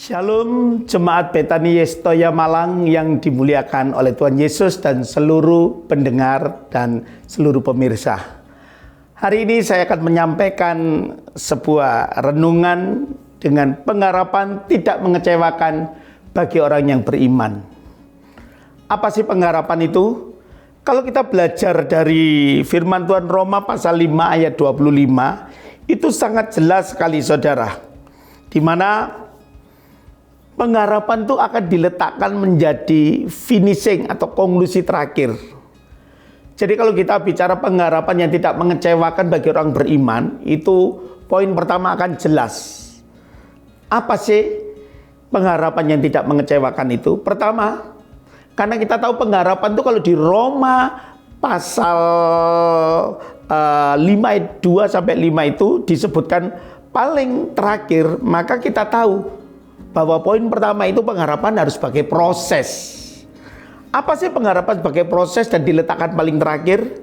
Shalom Jemaat Betani Yestoya Malang yang dimuliakan oleh Tuhan Yesus dan seluruh pendengar dan seluruh pemirsa. Hari ini saya akan menyampaikan sebuah renungan dengan pengharapan tidak mengecewakan bagi orang yang beriman. Apa sih pengharapan itu? Kalau kita belajar dari firman Tuhan Roma pasal 5 ayat 25, itu sangat jelas sekali saudara. Di mana pengharapan itu akan diletakkan menjadi finishing atau konklusi terakhir. Jadi kalau kita bicara pengharapan yang tidak mengecewakan bagi orang beriman, itu poin pertama akan jelas. Apa sih pengharapan yang tidak mengecewakan itu? Pertama, karena kita tahu pengharapan itu kalau di Roma pasal 5 ayat 2 sampai 5 itu disebutkan paling terakhir, maka kita tahu bahwa poin pertama itu pengharapan harus sebagai proses. Apa sih pengharapan sebagai proses dan diletakkan paling terakhir?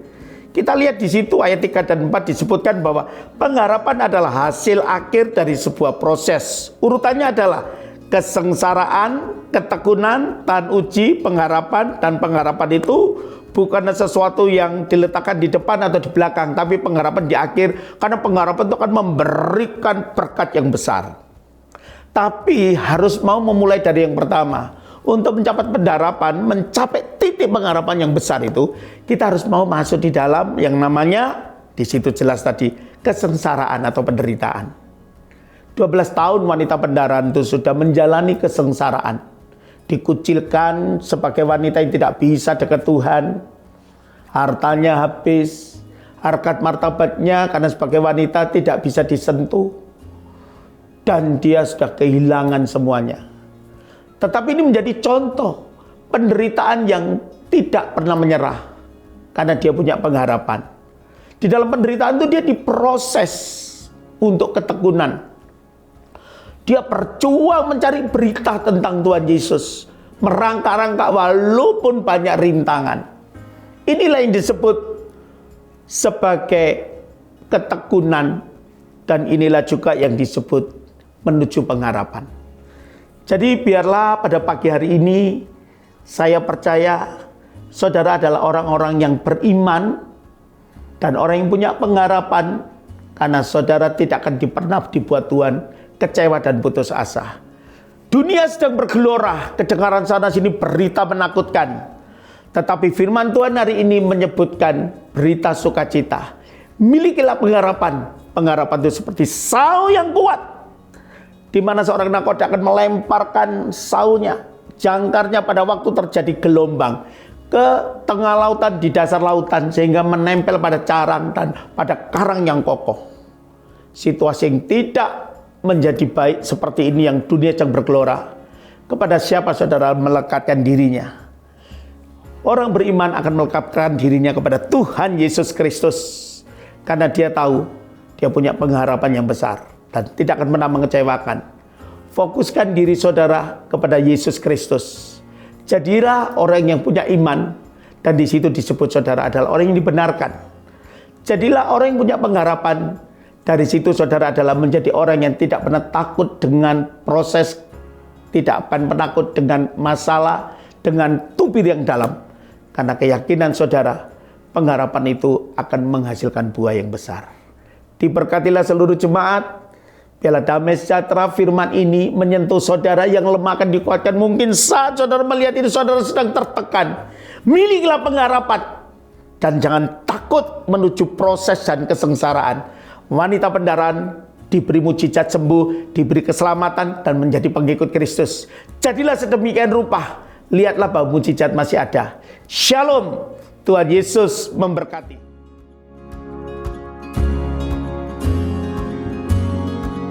Kita lihat di situ ayat 3 dan 4 disebutkan bahwa pengharapan adalah hasil akhir dari sebuah proses. Urutannya adalah kesengsaraan, ketekunan, tahan uji, pengharapan, dan pengharapan itu bukan sesuatu yang diletakkan di depan atau di belakang, tapi pengharapan di akhir, karena pengharapan itu akan memberikan berkat yang besar. Tapi harus mau memulai dari yang pertama. Untuk mencapai pengharapan, mencapai titik pengharapan yang besar itu, kita harus mau masuk di dalam yang namanya, di situ jelas tadi, kesengsaraan atau penderitaan. 12 tahun wanita pendaran itu sudah menjalani kesengsaraan. Dikucilkan sebagai wanita yang tidak bisa dekat Tuhan. Hartanya habis, harkat martabatnya karena sebagai wanita tidak bisa disentuh. Dan dia sudah kehilangan semuanya. Tetapi ini menjadi contoh penderitaan yang tidak pernah menyerah. Karena dia punya pengharapan. Di dalam penderitaan itu dia diproses untuk ketekunan. Dia berjuang mencari berita tentang Tuhan Yesus. Merangkak-rangkak walaupun banyak rintangan. Inilah yang disebut sebagai ketekunan. Dan inilah juga yang disebut menuju pengharapan. Jadi biarlah pada pagi hari ini saya percaya saudara adalah orang-orang yang beriman dan orang yang punya pengharapan, karena saudara tidak akan pernah dibuat Tuhan kecewa dan putus asa. Dunia sedang bergelora, kedengaran sana sini berita menakutkan. Tetapi firman Tuhan hari ini menyebutkan berita sukacita. Milikilah pengharapan. Pengharapan itu seperti sau yang kuat, di mana seorang nakoda akan melemparkan saunya, jangkarnya pada waktu terjadi gelombang ke tengah lautan, di dasar lautan, sehingga menempel pada carang dan pada karang yang kokoh. Situasi yang tidak menjadi baik seperti ini yang dunia sedang bergelora. Kepada siapa saudara melekatkan dirinya? Orang beriman akan melekatkan dirinya kepada Tuhan Yesus Kristus, karena dia tahu dia punya pengharapan yang besar dan tidak akan pernah mengecewakan. Fokuskan diri saudara kepada Yesus Kristus. Jadilah orang yang punya iman, dan di situ disebut saudara adalah orang yang dibenarkan. Jadilah orang yang punya pengharapan. Dari situ saudara adalah menjadi orang yang tidak pernah takut dengan proses, tidak akan penakut dengan masalah, dengan tubir yang dalam. Karena keyakinan saudara, pengharapan itu akan menghasilkan buah yang besar. Diberkatilah seluruh jemaat. Biarlah damai sejahtera firman ini menyentuh saudara yang lemah, akan dikuatkan. Mungkin saat saudara melihat ini saudara sedang tertekan, milikilah pengharapan dan jangan takut menuju proses dan kesengsaraan. Wanita pendaran diberi mujizat sembuh, diberi keselamatan dan menjadi pengikut Kristus. Jadilah sedemikian rupa, lihatlah bahwa mujizat masih ada. Shalom, Tuhan Yesus memberkati.